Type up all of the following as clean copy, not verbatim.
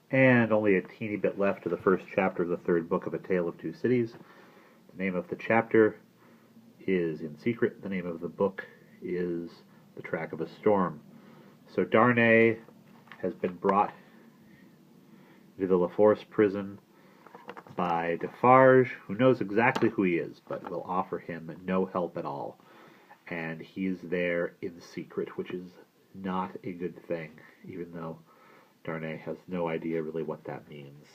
And only a teeny bit left to the first chapter of the third book of A Tale of Two Cities. The name of the chapter is In Secret. The name of the book is The Track of a Storm. So Darnay has been brought to the La Force prison by Defarge, who knows exactly who he is, but will offer him no help at all. And he's there in secret, which is not a good thing, even though Darnay has no idea really what that means.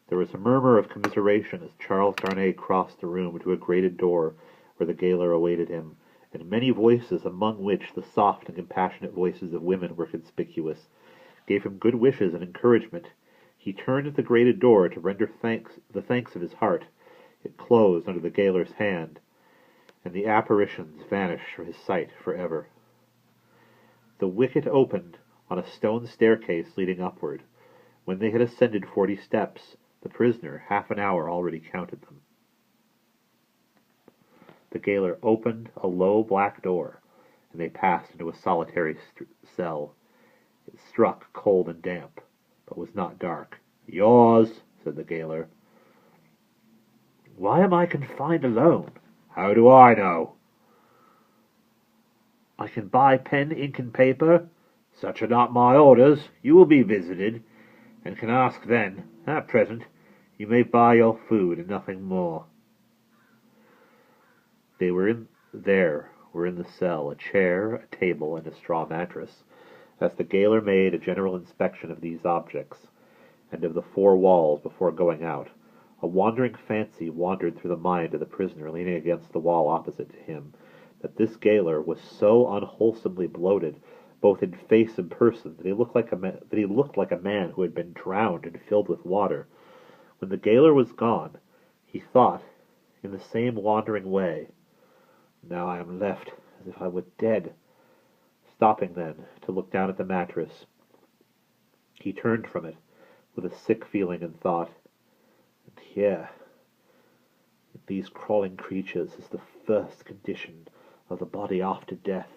There was a murmur of commiseration as Charles Darnay crossed the room to a grated door where the gaoler awaited him, and many voices, among which the soft and compassionate voices of women were conspicuous, gave him good wishes and encouragement. He turned at the grated door to render the thanks of his heart. It closed under the gaoler's hand, and the apparitions vanished from his sight forever. The wicket opened on a stone staircase leading upward. When they had ascended 40 steps, the prisoner, half an hour, already counted them. The gaoler opened a low black door, and they passed into a solitary cell. It struck cold and damp, but was not dark. "Yours," said the gaoler. "Why am I confined alone?" "How do I know?" "I can buy pen, ink, and paper." "Such are not my orders. You will be visited, and can ask then. At present, you may buy your food and nothing more." They were in the cell, a chair, a table, and a straw mattress. As the gaoler made a general inspection of these objects, and of the four walls before going out, a wandering fancy wandered through the mind of the prisoner leaning against the wall opposite to him, that this gaoler was so unwholesomely bloated, both in face and person, that he looked like a man who had been drowned and filled with water. When the gaoler was gone, he thought, in the same wandering way, "Now I am left as if I were dead," stopping then to look down at the mattress. He turned from it with a sick feeling and thought, "And here, in these crawling creatures, is the first condition of the body after death.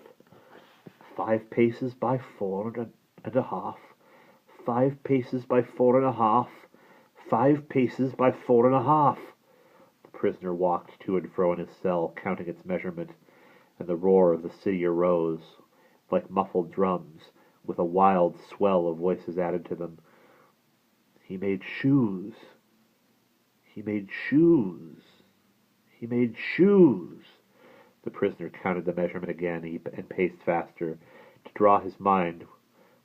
5 paces by 4.5, 5 paces by 4.5, 5 paces by 4.5. The prisoner walked to and fro in his cell, counting its measurement, and the roar of the city arose, like muffled drums, with a wild swell of voices added to them. "He made shoes! He made shoes! He made shoes!" The prisoner counted the measurement again and paced faster, to draw his mind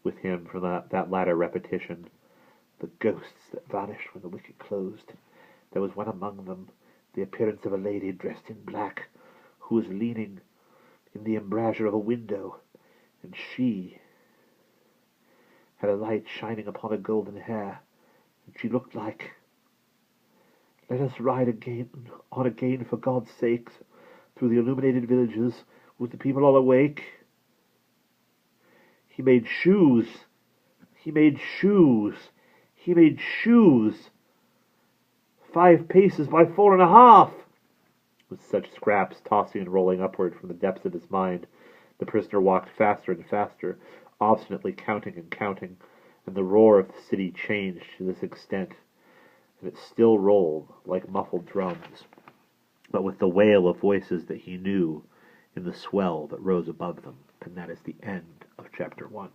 with him from that latter repetition. "The ghosts that vanished when the wicket closed. There was one among them, the appearance of a lady dressed in black, who was leaning in the embrasure of a window, and she had a light shining upon her golden hair, and she looked like... Let us ride on again, for God's sake, through the illuminated villages, with the people all awake. He made shoes! He made shoes! He made shoes! 5 paces by 4.5! With such scraps tossing and rolling upward from the depths of his mind, the prisoner walked faster and faster, obstinately counting and counting, and the roar of the city changed to this extent, and it still rolled like muffled drums, but with the wail of voices that he knew in the swell that rose above them. And that is the end of chapter 1.